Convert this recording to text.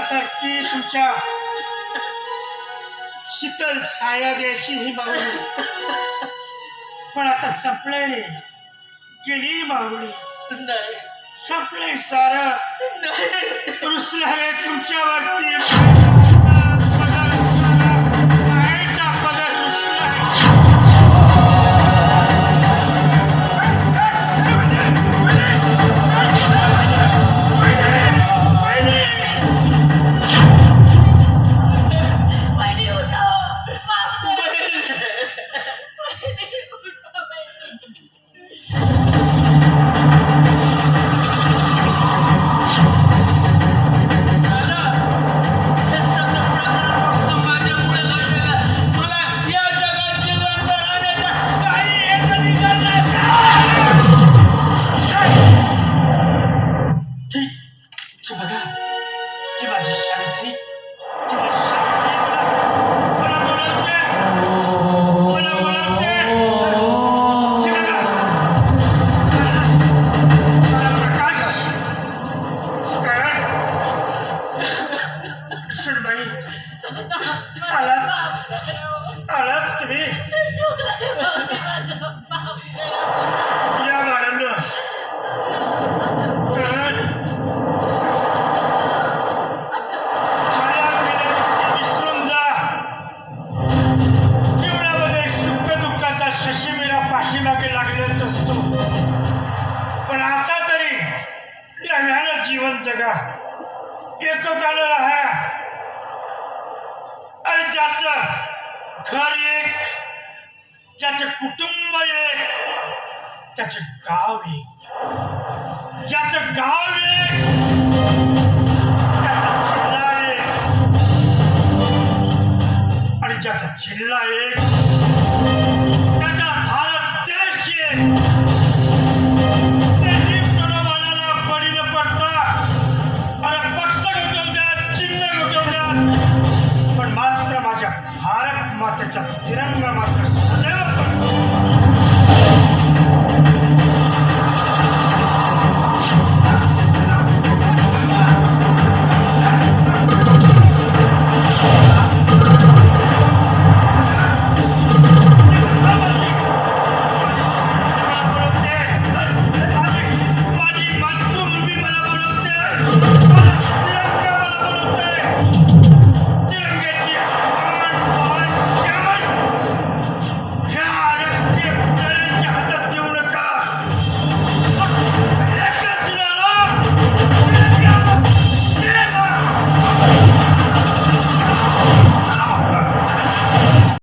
फुलासारखी तुमच्या शीतल साया द्यायची ही मागणी, पण आता संपलंय, गेली मागणी, नाही संपलंय सारं. रुसणारे तुमच्यावरती मायेचा पदर रुसलाय. जीवन जगा एकोप्यानं राहा आणि ज्याचं घर एक, ज्याचं कुटुंब एक, त्याचं गाव एक, ज्याचं गाव एक, त्याचा जिल्हा एक, आणि ज्याचा जिल्हा एक, त्याचा भारत देश एक. भारत मातेचा तिरंगा मात्र सदैव